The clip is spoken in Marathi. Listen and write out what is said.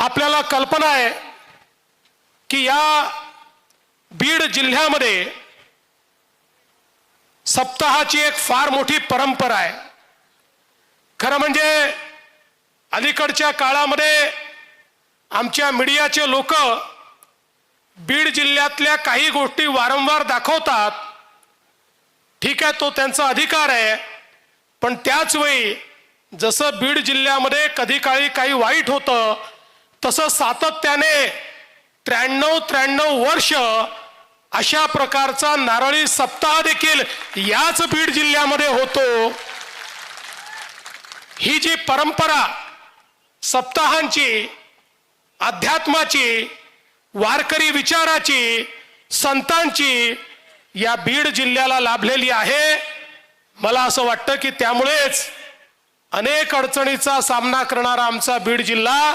आपल्याला कल्पना आहे की या बीड जिल्ह्यामध्ये सप्ताहाची एक फार मोठी परंपरा आहे। खरं म्हणजे अलीकडच्या काळामध्ये आमच्या मीडियाचे लोक बीड जिल्ह्यातल्या काही गोष्टी वारंवार दाखवतात। ठीक आहे, तो त्यांचा अधिकार आहे, पण त्याच वेळी जसं बीड जिल्ह्यामध्ये कधी काळी काही वाईट होतं तसं सातत्याने 93 वर्ष अशा प्रकारचा नारळी सप्ताह देखील याच बीड जिल्ह्यामध्ये होतो। ही जी परंपरा सप्ताहांची, अध्यात्माची, वारकरी विचाराची, संतांची या बीड जिल्ह्याला लाभलेली आहे। मला असं वाटतं की त्यामुळेच अनेक अडचणीचा सामना करणारा आमचा बीड जिल्हा